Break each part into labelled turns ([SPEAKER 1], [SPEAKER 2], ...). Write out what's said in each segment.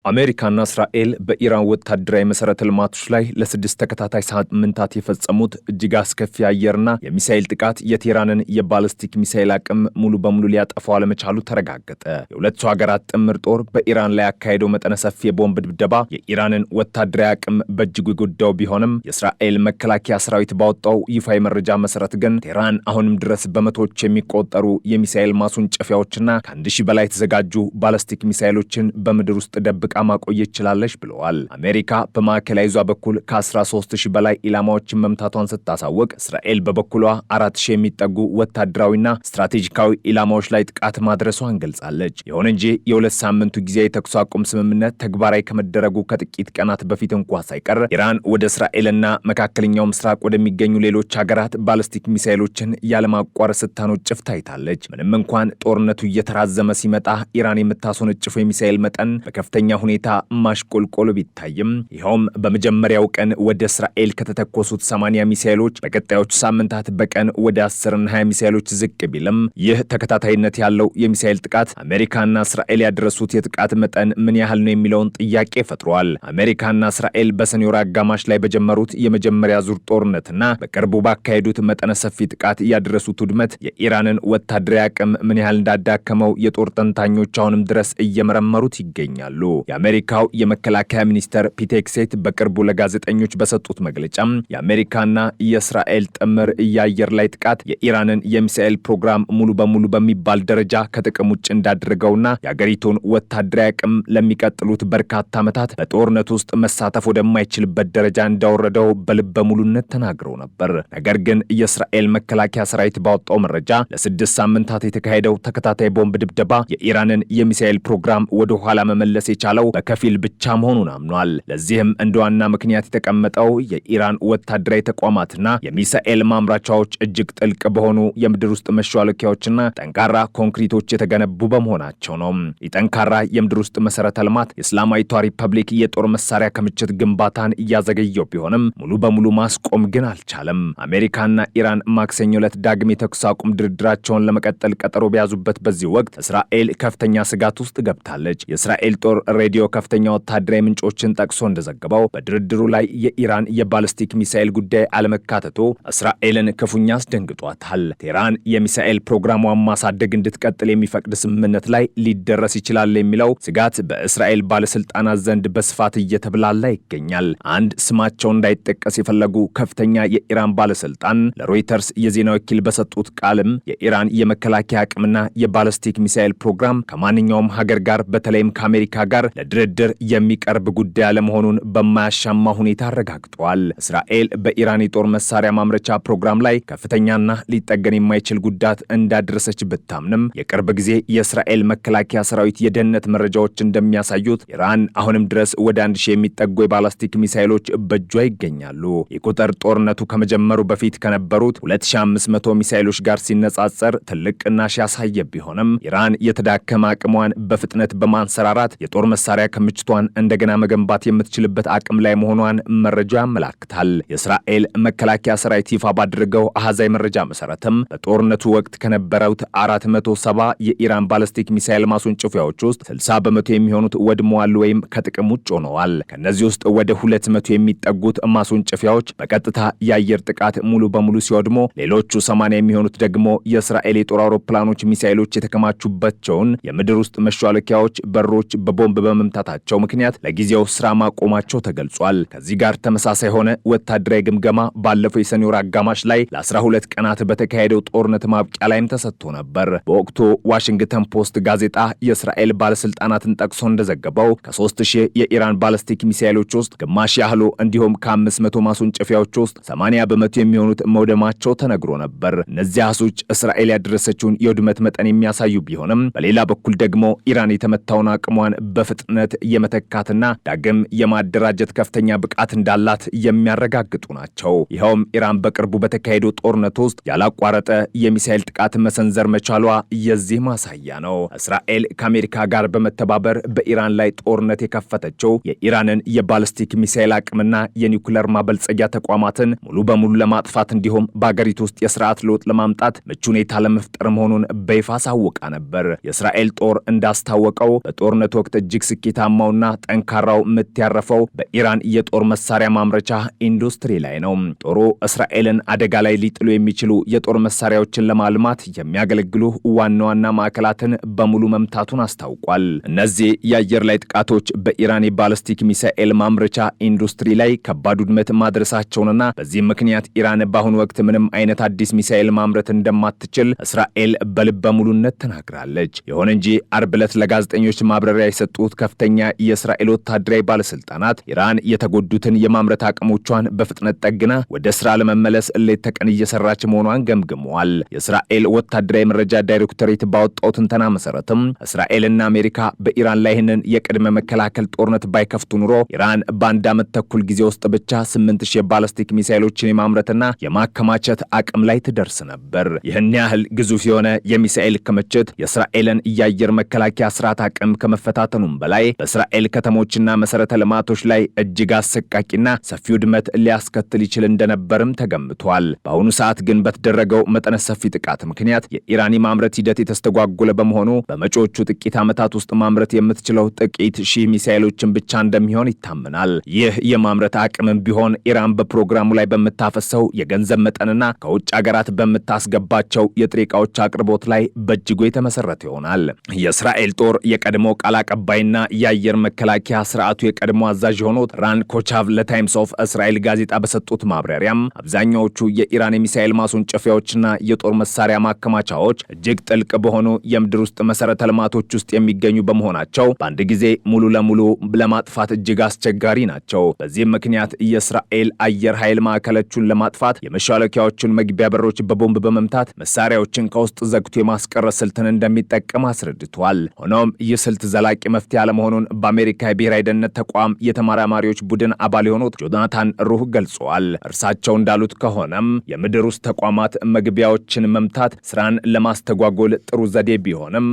[SPEAKER 1] አሜሪካና እስራኤል በኢራን ወታደራዊ መሰረተ ልማቶች ላይ ለ6 ተከታታይ ሳምንታት የፈጸሙት እጅግ አስከፊ አየርና የሚሳኤል ጥቃት የቴህራንን የባሊስቲክ ሚሳኤል አቅም ሙሉ በሙሉ ሊያጠፋው አለመቻሉ ተረጋገጠ። የሁለቱ ሀገራት ጥምር ጦር በኢራን ላይ ያካሄደው መጠነ ሰፊ የቦምብ ድብደባ የኢራንን ወታደራዊ አቅም በእጅጉ የጎዳው ቢሆንም የእስራኤል መከላከያ ሰራዊት ባወጣው ይፋዊ መረጃ መሰረት ግን ቴህራን አሁንም ድረስ በመቶዎች የሚቆጠሩ የሚሳኤል ማስወንጨፊያዎችና ከ1000 በላይ የተዘጋጁ ባሊስቲክ ሚሳኤሎችን በምድር ውስጥ ደብቃ ማቆየት ይችላለች ብለዋል። አሜሪካ በማዕከላዊ ይዟ በኩል ከ13000 በላይ ኢላማዎችን መምታቷን ስታሳውቅ እስራኤል በበኩሏ 4000 የሚጠጉ ወታደራዊና ስትራቴጂካዊ ኢላማዎች ላይ ጥቃት ማድረሷን ገልጻለች። ይሁን እንጂ የሁለት ሳምንቱ ጊዜያዊ የተኩስ አቁም ስምምነት ተግባራዊ ከመደረጉ ከጥቂት ቀናት በፊት እንኳ ሳይቀር ኢራን ወደ እስራኤልና መካከለኛው ምስራቅ ወደሚገኙ ሌሎች ሀገራት ባሊስቲክ ሚሳኤሎችን ያለማቋረጥ ስታስወነጭፍ ታይታለች። ምንም እንኳን ጦርነቱ እየተራዘመ ሲመጣ ኢራን የምታስወነጭፈው የሚሳኤል መጠን በከፍተኛ ሁኔታ ማሽቆልቆል ቢታይም ይኸውም በመጀመሪያው ቀን ወደ እስራኤል ከተተኮሱት 80 ሚሳኤሎች በቀጣዮቹ ሳምንታት በቀን ወደ 10 እና 20 ሚሳኤሎች ዝቅ ቢልም ይህ ተከታታይነት ያለው የሚሳኤል ጥቃት አሜሪካና እስራኤል ያደረሱት የጥቃት መጠን ምን ያህል ነው የሚለውን ጥያቄ ፈጥሯል። አሜሪካና እስራኤል በሰኔ ወር አጋማሽ ላይ በጀመሩት የመጀመሪያ ዙር ጦርነትና በቅርቡ ባካሄዱት መጠነ ሰፊ ጥቃት ያደረሱት ውድመት የኢራንን ወታደራዊ አቅም ምን ያህል እንዳዳከመው የጦር ተንታኞች አሁንም ድረስ እየመረመሩት ይገኛሉ። የአሜሪካው የመከላከያ ሚኒስተር ፒት ሄግሴት በቅርቡ ለጋዜጠኞች በሰጡት መግለጫ የአሜሪካና የእስራኤል ጥምር የአየር ላይ ጥቃት የኢራንን የሚሳኤል ፕሮግራም ሙሉ በሙሉ በሚባል ደረጃ ከጥቅም ውጭ እንዳደረገውና የአገሪቱን ወታደራዊ አቅም ለሚቀጥሉት በርካታ ዓመታት በጦርነት ውስጥ መሳተፍ ወደማይችልበት ደረጃ እንዳወረደው በልበ ሙሉነት ተናግረው ነበር። ነገር ግን የእስራኤል መከላከያ ሰራዊት ባወጣው መረጃ ለ6 ሳምንታት የተካሄደው ተከታታይ ቦምብ ድብደባ የኢራንን የሚሳኤል ፕሮግራም ወደ ኋላ መመለስ የቻለው በከፊል ብቻ መሆኑን አምኗል። ለዚህም እንደ ዋና ምክንያት የተቀመጠው የኢራን ወታደራዊ ተቋማትና የሚሳኤል ማምራቻዎች እጅግ ጥልቅ በሆኑ የምድር ውስጥ መሿለኪያዎችና ጠንካራ ኮንክሪቶች የተገነቡ በመሆናቸው ነው። የጠንካራ የምድር ውስጥ መሰረተ ልማት የእስላማዊቷ ሪፐብሊክ የጦር መሳሪያ ክምችት ግንባታን እያዘገየው ቢሆንም ሙሉ በሙሉ ማስቆም ግን አልቻለም። አሜሪካና ኢራን ማክሰኞ ዕለት ዳግም የተኩስ አቁም ድርድራቸውን ለመቀጠል ቀጠሮ በያዙበት በዚህ ወቅት እስራኤል ከፍተኛ ስጋት ውስጥ ገብታለች። የእስራኤል ጦር ሬዲዮ ከፍተኛ ወታደራዊ ምንጮችን ጠቅሶ እንደዘገበው በድርድሩ ላይ የኢራን የባሊስቲክ ሚሳኤል ጉዳይ አለመካተቱ እስራኤልን ክፉኛ አስደንግጧታል። ቴህራን የሚሳኤል ፕሮግራሟን ማሳደግ እንድትቀጥል የሚፈቅድ ስምምነት ላይ ሊደረስ ይችላል የሚለው ስጋት በእስራኤል ባለስልጣናት ዘንድ በስፋት እየተብላላ ይገኛል። አንድ ስማቸው እንዳይጠቀስ የፈለጉ ከፍተኛ የኢራን ባለስልጣን ለሮይተርስ የዜና ወኪል በሰጡት ቃልም የኢራን የመከላከያ አቅምና የባሊስቲክ ሚሳኤል ፕሮግራም ከማንኛውም ሀገር ጋር በተለይም ከአሜሪካ ጋር ለድርድር የሚቀርብ ጉዳይ አለመሆኑን በማያሻማ ሁኔታ አረጋግጠዋል። እስራኤል በኢራን የጦር መሳሪያ ማምረቻ ፕሮግራም ላይ ከፍተኛና ሊጠገን የማይችል ጉዳት እንዳደረሰች ብታምንም የቅርብ ጊዜ የእስራኤል መከላከያ ሰራዊት የደህንነት መረጃዎች እንደሚያሳዩት ኢራን አሁንም ድረስ ወደ 1000 የሚጠጉ የባሊስቲክ ሚሳኤሎች በእጇ ይገኛሉ። የቁጥር ጦርነቱ ከመጀመሩ በፊት ከነበሩት 2500 ሚሳኤሎች ጋር ሲነጻጸር ትልቅ ቅናሽ ያሳየ ቢሆንም ኢራን የተዳከመ አቅሟን በፍጥነት በማንሰራራት የጦር መሳሪያ ክምችቷን እንደገና መገንባት የምትችልበት አቅም ላይ መሆኗን መረጃ ያመላክታል። የእስራኤል መከላከያ ሰራዊት ይፋ ባደረገው አሃዛዊ መረጃ መሰረትም በጦርነቱ ወቅት ከነበሩት 470 የኢራን ባሊስቲክ ሚሳኤል ማስወንጨፊያዎች ውስጥ 60 በመቶ የሚሆኑት ወድመዋል ወይም ከጥቅም ውጭ ሆነዋል። ከነዚህ ውስጥ ወደ 200 የሚጠጉት ማስወንጨፊያዎች በቀጥታ የአየር ጥቃት ሙሉ በሙሉ ሲወድሙ፣ ሌሎቹ 80 የሚሆኑት ደግሞ የእስራኤል የጦር አውሮፕላኖች ሚሳኤሎች የተከማቹባቸውን የምድር ውስጥ መሿለኪያዎች በሮች በቦምብ በመምታታቸው ምክንያት ለጊዜው ስራ ማቆማቸው ተገልጿል። ከዚህ ጋር ተመሳሳይ ሆነ ወታደራዊ ግምገማ ባለፈው የሰኔ ወር አጋማሽ ላይ ለ12 ቀናት በተካሄደው ጦርነት ማብቂያ ላይም ተሰጥቶ ነበር። በወቅቱ ዋሽንግተን ፖስት ጋዜጣ የእስራኤል ባለስልጣናትን ጠቅሶ እንደዘገበው ከ3000 የኢራን ባሊስቲክ ሚሳኤሎች ውስጥ ግማሽ ያህሉ እንዲሁም ከ500 ማስወንጨፊያዎች ውስጥ 80 በመቶ የሚሆኑት መውደማቸው ተነግሮ ነበር። እነዚህ አሃዞች እስራኤል ያደረሰችውን የውድመት መጠን የሚያሳዩ ቢሆንም በሌላ በኩል ደግሞ ኢራን የተመታውን አቅሟን በፍጥነት የመተካትና ዳግም የማደራጀት ከፍተኛ ብቃት እንዳላት የሚያረጋግጡ ናቸው። ይኸውም ኢራን በቅርቡ በተካሄደው ጦርነት ውስጥ ያላቋረጠ የሚሳኤል ጥቃት መሰንዘር መቻሏ የዚህ ማሳያ ነው። እስራኤል ከአሜሪካ ጋር በመተባበር በኢራን ላይ ጦርነት የከፈተችው የኢራንን የባሊስቲክ ሚሳኤል አቅምና የኒውክሌር ማበልጸጊያ ተቋማትን ሙሉ በሙሉ ለማጥፋት እንዲሁም በአገሪቱ ውስጥ የስርዓት ለውጥ ለማምጣት ምቹ ሁኔታ ለመፍጠር መሆኑን በይፋ ሳወቃ ነበር። የእስራኤል ጦር እንዳስታወቀው በጦርነት ወቅት እጅግ ስኬታማውና ጠንካራው ምት ያረፈው በኢራን የጦር መሳሪያ ማምረቻ ኢንዱስትሪ ላይ ነው። ጦሩ እስራኤልን አደጋ ላይ ሊጥሉ የሚችሉ የጦር መሳሪያዎችን ለማልማት የሚያገለግሉ ዋና ዋና ማዕከላትን በሙሉ መምታቱን አስታውቋል። እነዚህ የአየር ላይ ጥቃቶች በኢራን የባለስቲክ ሚሳኤል ማምረቻ ኢንዱስትሪ ላይ ከባድ ውድመት ማድረሳቸውንና በዚህም ምክንያት ኢራን በአሁኑ ወቅት ምንም አይነት አዲስ ሚሳኤል ማምረት እንደማትችል እስራኤል በልበ ሙሉነት ተናግራለች። ይሁን እንጂ አርብ ዕለት ለጋዜጠኞች ማብራሪያ የሰጡት ከፍተኛ የእስራኤል ወታደራዊ ባለስልጣናት ኢራን የተጎዱትን የማምረት አቅሞቿን በፍጥነት ጠግና ወደ ስራ ለመመለስ ሌት ተቀን እየሰራች መሆኗን ገምግመዋል። የእስራኤል ወታደራዊ መረጃ ዳይሬክቶሬት ባወጣው ትንተና መሰረትም እስራኤልና አሜሪካ በኢራን ላይ ይህንን የቅድመ መከላከል ጦርነት ባይከፍቱ ኑሮ ኢራን በአንድ ዓመት ተኩል ጊዜ ውስጥ ብቻ 8000 የባለስቲክ ሚሳኤሎችን የማምረትና የማከማቸት አቅም ላይ ትደርስ ነበር። ይህን ያህል ግዙፍ የሆነ የሚሳኤል ክምችት የእስራኤልን የአየር መከላከያ ስርዓት አቅም ከመፈታተኑም በላይ በእስራኤል ከተሞችና መሰረተ ልማቶች ላይ እጅግ አሰቃቂና ሰፊ ውድመት ሊያስከትል ይችል እንደነበርም ተገምቷል። በአሁኑ ሰዓት ግን በተደረገው መጠነ ሰፊ ጥቃት ምክንያት የኢራን የማምረት ሂደት የተስተጓጎለ በመሆኑ በመጪዎቹ ጥቂት ዓመታት ውስጥ ማምረት የምትችለው ጥቂት ሺህ ሚሳኤሎችን ብቻ እንደሚሆን ይታመናል። ይህ የማምረት አቅምም ቢሆን ኢራን በፕሮግራሙ ላይ በምታፈሰው የገንዘብ መጠንና ከውጭ ሀገራት በምታስገባቸው የጥሬ ዕቃዎች አቅርቦት ላይ በእጅጉ የተመሰረተ ይሆናል። የእስራኤል ጦር የቀድሞ ቃል አቀባይና የአየር መከላከያ ስርዓቱ የቀድሞ አዛዥ የሆኑት ራን ኮቻቭ ለታይምስ ኦፍ እስራኤል ጋዜጣ በሰጡት ማብራሪያም አብዛኛዎቹ የኢራን የሚሳኤል ማስወንጨፊያዎችና የጦር መሳሪያ ማከማቻዎች እጅግ ጥልቅ በሆኑ የምድር ውስጥ መሰረተ ልማቶች ውስጥ የሚገኙ በመሆናቸው በአንድ ጊዜ ሙሉ ለሙሉ ለማጥፋት እጅግ አስቸጋሪ ናቸው። በዚህም ምክንያት የእስራኤል አየር ኃይል ማዕከሎቹን ለማጥፋት የመሿለኪያዎቹን መግቢያ በሮች በቦምብ በመምታት መሳሪያዎችን ከውስጥ ዘግቶ የማስቀረት ስልትን እንደሚጠቀም አስረድቷል። ሆኖም ይህ ስልት ዘላቂ መፍትሄ አለመሆኑን በአሜሪካ የብሔራዊ ደህንነት ተቋም የተመራማሪዎች ቡድን አባል የሆኑት ጆናታን ሩህ ገልጸዋል። እርሳቸው እንዳሉት ከሆነም የምድር ውስጥ ተቋማት መግቢያዎችን መምታት ስራን ለማስተጓጎል ጥሩ ዘዴ ቢሆንም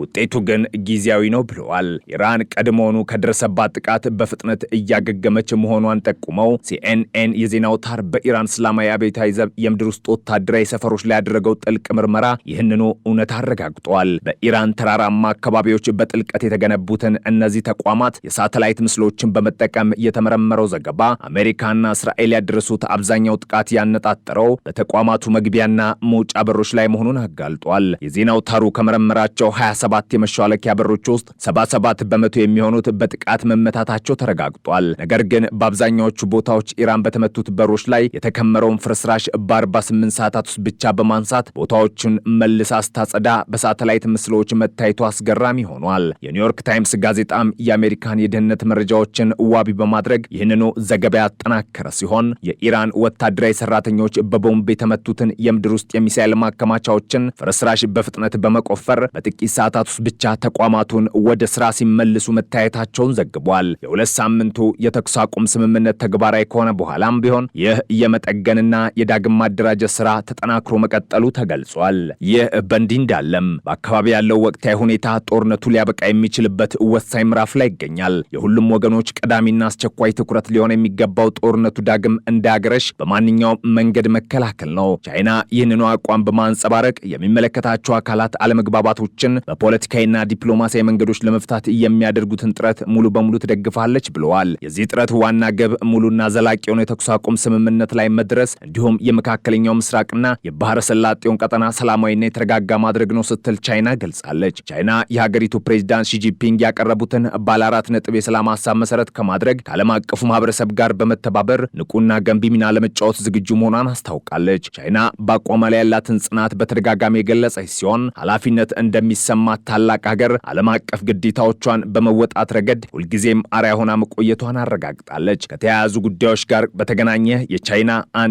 [SPEAKER 1] ውጤቱ ግን ጊዜያዊ ነው ብለዋል። ኢራን ቀድሞውኑ ከደረሰባት ጥቃት በፍጥነት እያገገመች መሆኗን ጠቁመው ሲኤንኤን የዜና አውታር በኢራን እስላማዊ አብዮታዊ ዘብ የምድር ውስጥ ወታደራዊ ሰፈሮች ላይ ያደረገው ጥልቅ ምርመራ ይህንኑ እውነት አረጋግጧል። በኢራን ተራራማ አካባቢዎች በጥልቀት የተገነቡትን እነዚህ ተቋማት የሳተላይት ምስሎችን በመጠቀም የተመረመረው ዘገባ አሜሪካና እስራኤል ያደረሱት አብዛኛው ጥቃት ያነጣጠረው በተቋማቱ መግቢያና መውጫ በሮች ላይ መሆኑን አጋልጧል። የዜና አውታሩ ከመረመራቸው 27 የመሿለኪያ በሮች ውስጥ 77 በመቶ የሚሆኑት በጥቃት መመታታቸው ተረጋግጧል። ነገር ግን በአብዛኛዎቹ ቦታዎች ኢራን በተመቱት በሮች ላይ የተከመረውን ፍርስራሽ በ48 ሰዓታት ውስጥ ብቻ በማንሳት ቦታዎቹን መልሳ ስታጸዳ በሳተላይት ምስሎች መታየቱ አስገራሚ ሆኗል። የኒውዮርክ ታይምስ ጋዜጣም የአሜሪካን የደህንነት መረጃዎችን ዋቢ በማድረግ ይህንኑ ዘገባ ያጠናከረ ሲሆን የኢራን ወታደራዊ ሰራተኞች በቦምብ የተመቱትን የምድር ውስጥ የሚሳኤል ማከማቻዎችን ፍርስራሽ በፍጥነት በመቆፈር በጥቂት ሰዓታት ውስጥ ብቻ ተቋማቱን ወደ ስራ ሲመልሱ መታየታቸውን ዘግቧል። የሁለት ሳምንቱ የተኩስ አቁም ስምምነት ተግባራዊ ከሆነ በኋላም ቢሆን ይህ የመጠገንና የዳግም ማደራጀት ስራ ተጠናክሮ መቀጠሉ ተገልጿል። ይህ በእንዲህ እንዳለም በአካባቢ ያለው ወቅታዊ ሁኔታ ጦርነቱ ሊያበቃ የሚችልበት ወሳኝ ምዕራፍ ላይ ይገኛል። የሁሉም ወገኖች ቀዳሚና አስቸኳይ ትኩረት ሊሆን የሚገባው ጦርነቱ ዳግም እንዳያገረሽ በማንኛውም መንገድ መከላከል ነው። ቻይና ይህንኑ አቋም በማንጸባረቅ የሚመለከታቸው አካላት አለመግባባቶችን በፖለቲካዊና ዲፕሎማሲያዊ መንገዶች ለመፍታት የሚያደርጉትን ጥረት ሙሉ በሙሉ ትደግፋለች ብለዋል። የዚህ ጥረት ዋና ግብ ሙሉና ዘላቂ የሆነ የተኩስ አቁም ስምምነት ላይ መድረስ እንዲሁም የመካከለኛው ምስራቅና የባህረ ሰላጤውን ቀጠና ሰላማዊና የተረጋጋ ማድረግ ነው ስትል ቻይና ገልጻለች። ቻይና የሀገሪቱ ፕሬዝዳንት ሺጂፒንግ ያቀረቡትን ባለ 4 ነጥብ የሰላም ሀሳብ መሰረት ከማድረግ ከዓለም አቀፉ ማህበረሰብ ጋር በመተባበር ንቁና ገንቢ ሚና ለመጫወት ዝግጁ መሆኗን አስታውቃለች። ቻይና በአቋሟ ላይ ያላትን ጽናት በተደጋጋሚ የገለጸች ሲሆን ኃላፊነት እንደሚሰማት ታላቅ ሀገር ዓለም አቀፍ ግዴታዎቿን በመወጣት ረገድ ሁልጊዜም አርአያ ሆና መቆየቷን አረጋግጣለች። ከተያያዙ ጉዳዮች ጋር በተገናኘ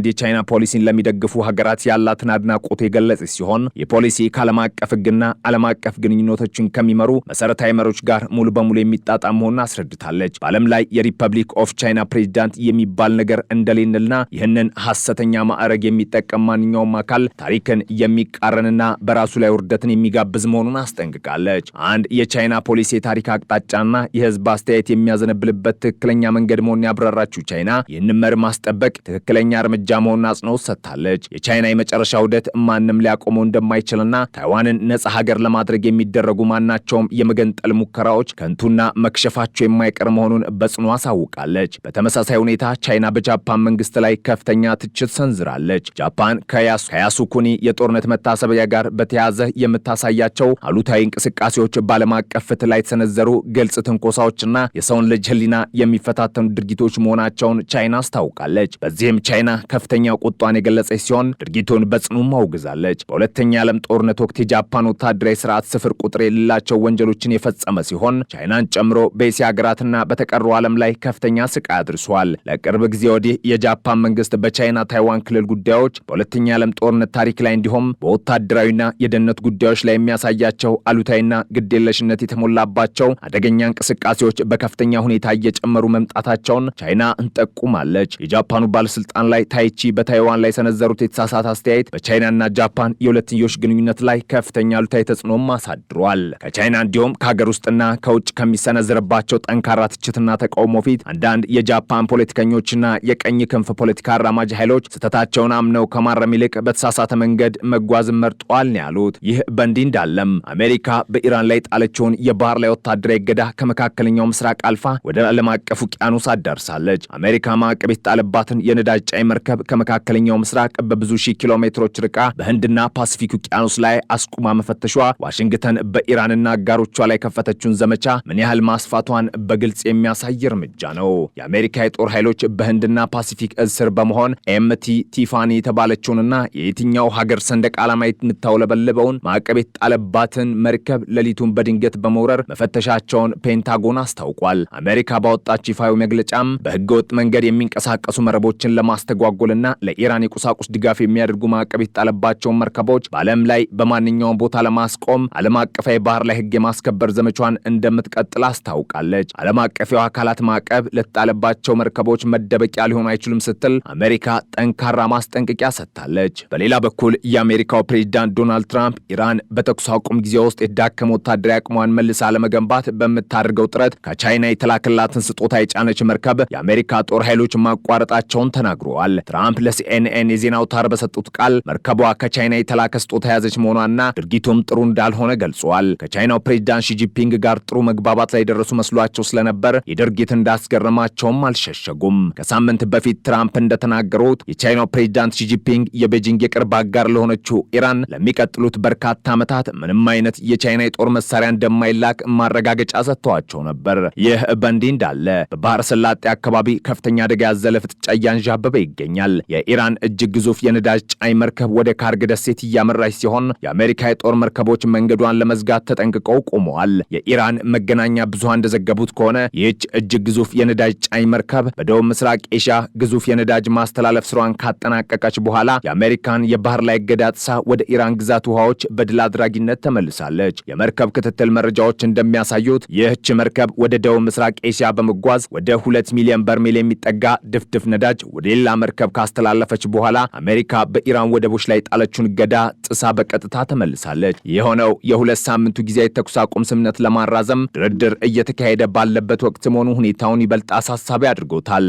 [SPEAKER 1] የቻይና ፖሊሲን ለሚደግፉ ሀገራት ያላትን አድናቆት የገለጸች ሲሆን የፖሊሲ ከዓለም አቀፍ ሕግና ዓለም አቀፍ ግንኙነቶችን ከሚመሩ መሰረታዊ መሪዎች ጋር ሙሉ በሙሉ የሚጣጣም መሆኑን አስረድታለች። በዓለም ላይ የሪፐብሊክ ኦፍ ቻይና ፕሬዚዳንት የሚባል ነገር እንደሌለና ይህንን ሐሰተኛ ማዕረግ የሚጠቀም ማንኛውም አካል ታሪክን የሚቃረንና በራሱ ላይ ውርደትን የሚጋብዝ መሆኑን አስጠንቅቃለች። አንድ የቻይና ፖሊሲ የታሪክ አቅጣጫና የህዝብ አስተያየት የሚያዘነብልበት ትክክለኛ መንገድ መሆኑን ያብራራችው ቻይና ይህንን መርህ ማስጠበቅ ትክክለኛ እርምጃ መሆኑን አጽንኦት ሰጥታለች። የቻይና የመጨረሻ ውደት ማንም ሊያቆመው እንደማይችልና ታይዋንን ነጻ ሀገር ለማድረግ የሚደረጉ ማናቸውም የመገንጠል ሙከራዎች ከንቱና መክሸፋቸው የማይቀር መሆኑን በጽኑ አሳውቃለች። በተመሳሳይ ሁኔታ ቻይና በጃፓን መንግስት ላይ ከፍተኛ ትችት ሰንዝራለች። ጃፓን ከያሱኩኒ የጦርነት መታሰቢያ ጋር በተያያዘ የምታሳያቸው አሉታዊ እንቅስቃሴዎች በዓለም አቀፍ ፍትህ ላይ የተሰነዘሩ ግልጽ ትንኮሳዎችና የሰውን ልጅ ሕሊና የሚፈታተኑ ድርጊቶች መሆናቸውን ቻይና አስታውቃለች። በዚህም ቻይና ከፍተኛ ቁጣን የገለጸች ሲሆን ድርጊቱን በጽኑም አውግዛለች። በሁለተኛ የዓለም ጦርነት ወቅት የጃፓን ወታደራዊ ስርዓት ስፍር ቁጥር የሌላቸው ወንጀሎችን የፈጸመ ሲሆን ቻይናን ጨምሮ በእስያ ሀገራትና በተቀረው ዓለም ላይ ከፍተኛ ስቃይ አድርሷል። ለቅርብ ጊዜ ወዲህ የጃፓን መንግስት በቻይና ታይዋን ክልል ጉዳዮች፣ በሁለተኛ የዓለም ጦርነት ታሪክ ላይ እንዲሁም በወታደራዊና የደህንነት ጉዳዮች ላይ የሚያሳያቸው አሉታዊና ግዴለሽነት የተሞላባቸው አደገኛ እንቅስቃሴዎች በከፍተኛ ሁኔታ እየጨመሩ መምጣታቸውን ቻይና እንጠቁማለች። የጃፓኑ ባለስልጣን ላይ ታይቺ በታይዋን ላይ ሰነዘሩት የተሳሳተ አስተያየት በቻይናና ጃፓን የሁለትዮሽ ግንኙነት ላይ ከፍተኛ አሉታዊ ተጽዕኖም አሳድሯል። ከቻይና እንዲሁም ከሀገር ውስጥና ከውጭ ከሚሰነዘርባቸው ጠንካራ ትችትና ተቃውሞ ፊት አንዳንድ የጃፓን ፖለቲከኞችና የቀኝ ክንፍ ፖለቲካ አራማጅ ኃይሎች ስህተታቸውን አምነው ከማረም ይልቅ በተሳሳተ መንገድ መጓዝን መርጠዋል ነው ያሉት። ይህ በእንዲህ እንዳለም አሜሪካ በኢራን ላይ ጣለችውን የባህር ላይ ወታደራዊ እገዳ ከመካከለኛው ምስራቅ አልፋ ወደ ዓለም አቀፍ ውቅያኖስ አዳርሳለች። አሜሪካ ማዕቀብ የተጣለባትን የነዳጅ ጫኝ መርከብ ከመካከለኛው ምስራቅ በብዙ ሺህ ኪሎ ሜትሮች ርቃ በህንድና ፓሲፊክ ውቅያኖስ ላይ አስቁማ መፈተሿ ዋሽንግተን በኢራንና አጋሮቿ ላይ ከፈተችውን ዘመቻ ምን ያህል ማስፋቷን በግልጽ የሚያሳይ እርምጃ ነው። የአሜሪካ የጦር ኃይሎች በህንድና ፓሲፊክ እዝ ስር በመሆን ኤምቲ ቲፋኒ የተባለችውንና የየትኛው ሀገር ሰንደቅ ዓላማ የምታውለበልበውን ማዕቀብ የተጣለባትን መርከብ ሌሊቱን በድንገት በመውረር መፈተሻቸውን ፔንታጎን አስታውቋል። አሜሪካ ባወጣች ይፋዊ መግለጫም በህገወጥ መንገድ የሚንቀሳቀሱ መረቦችን ለማስተጓጎልና ለኢራን የቁሳቁስ ድጋፍ የሚያደርጉ ማዕቀብ የተጣለባቸውን መርከቦች በዓለም ላይ በማንኛውም ቦታ ለማስቆም ዓለም አቀፋዊ ባህር ላይ ህግ የማስከበር ዘመቻዋን እንደምትቀጥል አስታውቃለች። ዓለም አቀፋዊ አካላት ማዕቀብ ለተጣለባቸው መርከቦች መደበቂያ ሊሆኑ አይችሉም ስትል አሜሪካ ጠንካራ ማስጠንቀቂያ ሰጥታለች። በሌላ በኩል የአሜሪካው ፕሬዝዳንት ዶናልድ ትራምፕ ኢራን በተኩስ አቁም ጊዜ ውስጥ የተዳከመ ወታደራዊ አቅሟን መልሳ ለመገንባት በምታደርገው ጥረት ከቻይና የተላከላትን ስጦታ የጫነች መርከብ የአሜሪካ ጦር ኃይሎች ማቋረጣቸውን ተናግረዋል። ትራምፕ ለሲኤንኤን የዜና አውታር በሰጡት ቃል መርከቧ ከቻይና የተላከ ስጦታ የያዘች መሆኗና ድርጊቱም ጥሩ እንዳልሆነ ገልጸዋል። ከቻይናው ፕሬዝዳንት ሺጂፒንግ ጋር ጥሩ መግባባት ላይ ደረሱ መስሏቸው ስለነበር የድርጊት እንዳስገረማቸውም አልሸሸጉም። ከሳምንት በፊት ትራምፕ እንደተናገሩት የቻይናው ፕሬዝዳንት ሺጂፒንግ የቤጂንግ የቅርብ አጋር ለሆነችው ኢራን ለሚቀጥሉት በርካታ ዓመታት ምንም አይነት የቻይና የጦር መሳሪያ እንደማይላክ ማረጋገጫ ሰጥተዋቸው ነበር። ይህ በእንዲህ እንዳለ በባህረ ሰላጤ አካባቢ ከፍተኛ አደጋ ያዘለ ፍጥጫ እያንዣበበ ይገኛል። የኢራን እጅግ ግዙፍ የነዳጅ ጫኝ መርከብ ወደ ካርግ ደሴት እያመራች ሲሆን የአሜሪካ የጦር መርከቦች መንገዷን ለመዝጋት ተጠንቅቀው ቆመዋል። የኢራን መገናኛ ብዙሃን እንደዘገቡት ከሆነ ይህች እጅግ ግዙፍ የነዳጅ ጫኝ መርከብ በደቡብ ምስራቅ ኤሽያ ግዙፍ የነዳጅ ማስተላለፍ ስራዋን ካጠናቀቀች በኋላ የአሜሪካን የባህር ላይ እገዳ ጥሳ ወደ ኢራን ግዛት ውሃዎች በድል አድራጊነት ተመልሳለች። የመርከብ ክትትል መረጃዎች እንደሚያሳዩት ይህች መርከብ ወደ ደቡብ ምስራቅ ኤሽያ በመጓዝ ወደ 2 ሚሊዮን በርሜል የሚጠጋ ድፍድፍ ነዳጅ ወደ ሌላ መርከብ ካስተላለፈች በኋላ አሜሪካ በኢራን ወደቦች ላይ ጣለችውን እገዳ ጥሳ በቀጥታ ተመልሳለች። የሆነው የሁለት ሳምንቱ ጊዜያዊ ተኩስ አቁም ስምምነት ለማራዘም ድርድር እየተካሄደ ባለበት ወቅት መሆኑ ሁኔታውን ይበልጥ አሳሳቢ አድርጎታል።